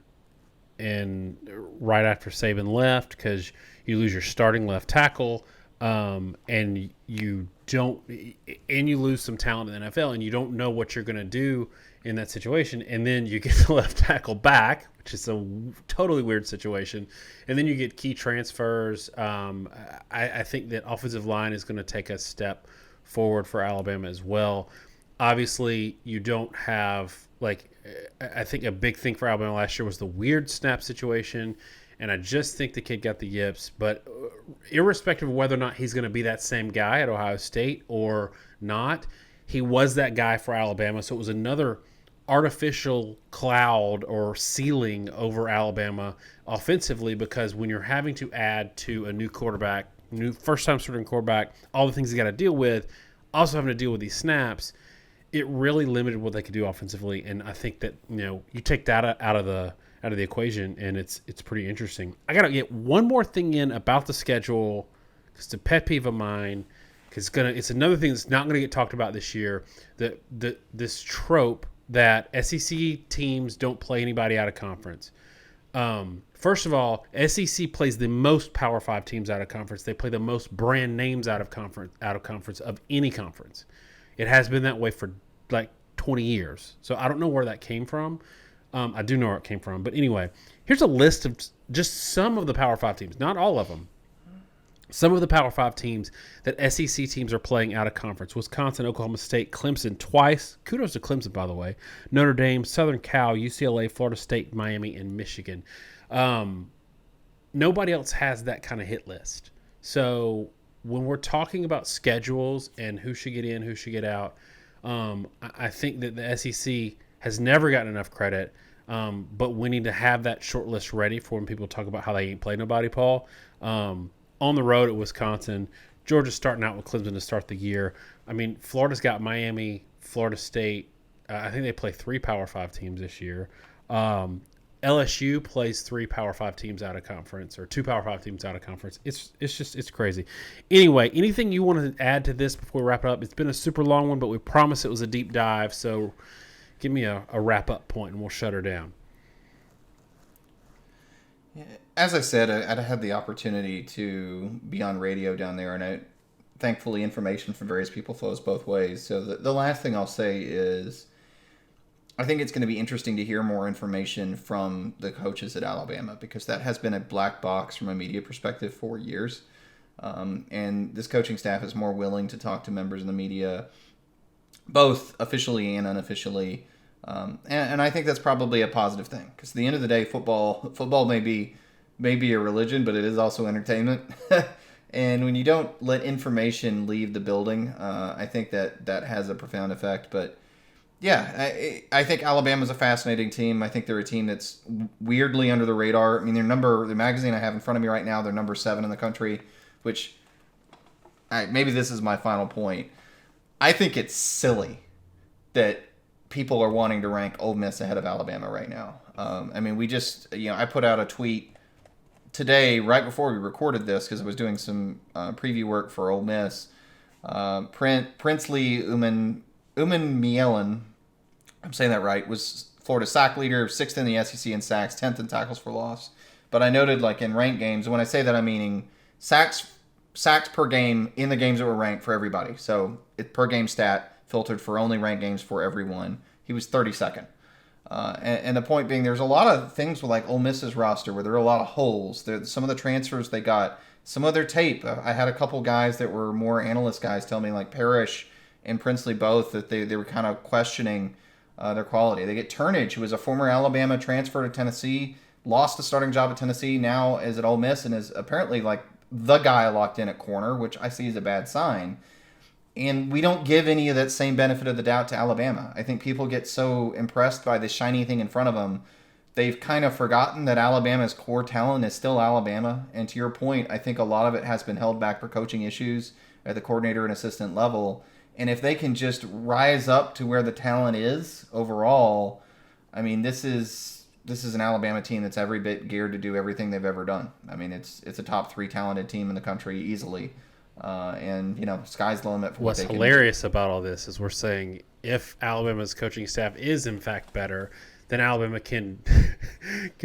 and right after Saban left, because you lose your starting left tackle, and you lose some talent in the NFL, and you don't know what you're going to do in that situation. And then you get the left tackle back, which is a totally weird situation. And then you get key transfers. I think that offensive line is going to take a step forward for Alabama as well. Obviously, you don't have, I think a big thing for Alabama last year was the weird snap situation, and I just think the kid got the yips. But irrespective of whether or not he's going to be that same guy at Ohio State or not, he was that guy for Alabama. So it was another artificial cloud or ceiling over Alabama offensively, because when you're having to add to a new quarterback, new first-time starting quarterback, all the things you got to deal with, also having to deal with these snaps, it really limited what they could do offensively. And I think that, you take that out of the equation, and it's pretty interesting. I got to get one more thing in about the schedule, because it's a pet peeve of mine, because it's another thing that's not going to get talked about this year, this trope that SEC teams don't play anybody out of conference. First of all, SEC plays the most Power 5 teams out of conference. They play the most brand names out of conference of any conference. It has been that way for 20 years. So I don't know where that came from. I do know where it came from. But anyway, here's a list of just some of the Power 5 teams, not all of them. Some of the Power 5 teams that SEC teams are playing out of conference: Wisconsin, Oklahoma State, Clemson twice. Kudos to Clemson, by the way. Notre Dame, Southern Cal, UCLA, Florida State, Miami, and Michigan. Nobody else has that kind of hit list. So when we're talking about schedules and who should get in, who should get out, I think that the SEC has never gotten enough credit. But we need to have that short list ready for when people talk about how they ain't played nobody, Paul. On the road at Wisconsin, Georgia's starting out with Clemson to start the year. I mean, Florida's got Miami, Florida State. I think they play 3 Power 5 teams this year. LSU plays 3 Power 5 teams out of conference, or 2 Power 5 teams out of conference. It's crazy. Anyway, anything you want to add to this before we wrap it up? It's been a super long one, but we promised it was a deep dive. So give me a wrap-up point, and we'll shut her down. As I said, I had the opportunity to be on radio down there, and thankfully, information from various people flows both ways. So the last thing I'll say is I think it's going to be interesting to hear more information from the coaches at Alabama, because that has been a black box from a media perspective for years. And this coaching staff is more willing to talk to members of the media, both officially and unofficially. And I think that's probably a positive thing, because at the end of the day, football may be a religion, but it is also entertainment. And when you don't let information leave the building, I think that has a profound effect. But yeah, I think Alabama's a fascinating team. I think they're a team that's weirdly under the radar. I mean, the magazine I have in front of me right now, they're number 7 in the country, which maybe this is my final point. I think it's silly that people are wanting to rank Ole Miss ahead of Alabama right now. I mean, I put out a tweet today, right before we recorded this, because I was doing some preview work for Ole Miss. Princely Umanmielen, I'm saying that right, was Florida's sack leader, 6th in the SEC in sacks, 10th in tackles for loss. But I noted, like, in ranked games, and when I say that, I'm meaning sacks per game in the games that were ranked for everybody. So it per game stat filtered for only ranked games for everyone. He was 32nd. And the point being, there's a lot of things with like Ole Miss's roster where there are a lot of holes. Some of the transfers they got, some of their tape. I had a couple guys that were more analyst guys tell me, like Parrish and Princely both, that they were kind of questioning their quality. They get Turnage, who was a former Alabama transfer to Tennessee, lost a starting job at Tennessee, now is at Ole Miss and is apparently like the guy locked in at corner, which I see as a bad sign. And we don't give any of that same benefit of the doubt to Alabama. I think people get so impressed by the shiny thing in front of them, they've kind of forgotten that Alabama's core talent is still Alabama. And to your point, I think a lot of it has been held back for coaching issues at the coordinator and assistant level. And if they can just rise up to where the talent is overall, I mean, this is an Alabama team that's every bit geared to do everything they've ever done. I mean, it's a top 3 talented team in the country easily. And, sky's the limit for what they can do. What's hilarious about all this is we're saying if Alabama's coaching staff is, in fact, better, then Alabama can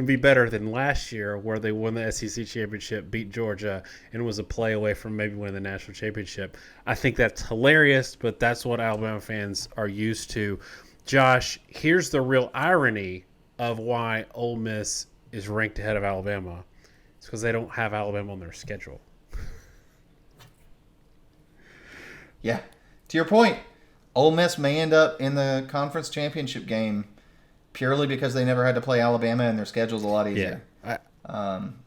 be better than last year, where they won the SEC championship, beat Georgia, and was a play away from maybe winning the national championship. I think that's hilarious, but that's what Alabama fans are used to. Josh, here's the real irony of why Ole Miss is ranked ahead of Alabama. It's because they don't have Alabama on their schedule. Yeah. To your point, Ole Miss may end up in the conference championship game purely because they never had to play Alabama and their schedule's a lot easier. Yeah.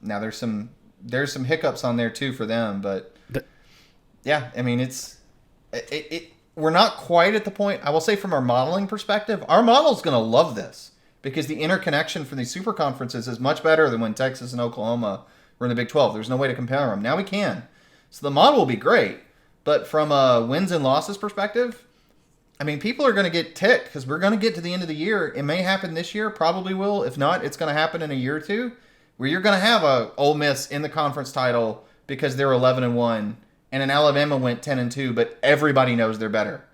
Now there's some hiccups on there too for them, but yeah, I mean we're not quite at the point. I will say from our modeling perspective, our model's going to love this because the interconnection for these super conferences is much better than when Texas and Oklahoma were in the Big 12. There's no way to compare them. Now we can. So the model will be great. But from a wins and losses perspective, I mean, people are going to get ticked because we're going to get to the end of the year. It may happen this year, probably will. If not, it's going to happen in a year or two, where you're going to have a Ole Miss in the conference title because they're 11-1, and an Alabama went 10-2, but everybody knows they're better.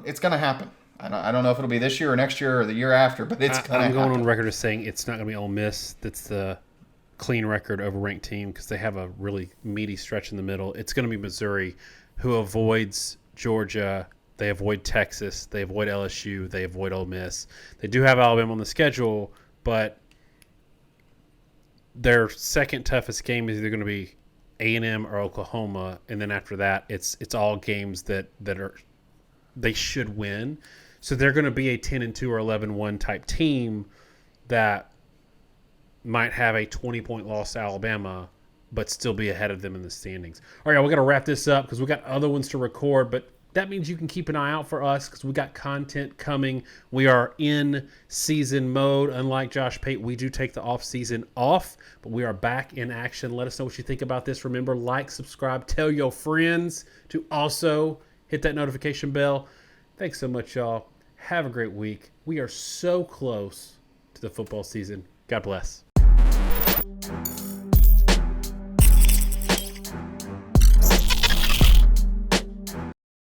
It's going to happen. I don't know if it'll be this year or next year or the year after, but it's going to happen. I'm going on record as saying it's not going to be Ole Miss that's the clean record over ranked team, because they have a really meaty stretch in the middle. It's going to be Missouri, who avoids Georgia, they avoid Texas, they avoid LSU, they avoid Ole Miss. They do have Alabama on the schedule, but their second toughest game is either going to be A&M or Oklahoma, and then after that, it's all games that are they should win. So they're going to be a 10-2 or 11-1 type team that might have a 20-point loss to Alabama, but still be ahead of them in the standings. All right, we got to wrap this up because we got other ones to record, but that means you can keep an eye out for us because we got content coming. We are in season mode. Unlike Josh Pate, we do take the off season off, but we are back in action. Let us know what you think about this. Remember, like, subscribe, tell your friends to also hit that notification bell. Thanks so much, y'all. Have a great week. We are so close to the football season. God bless.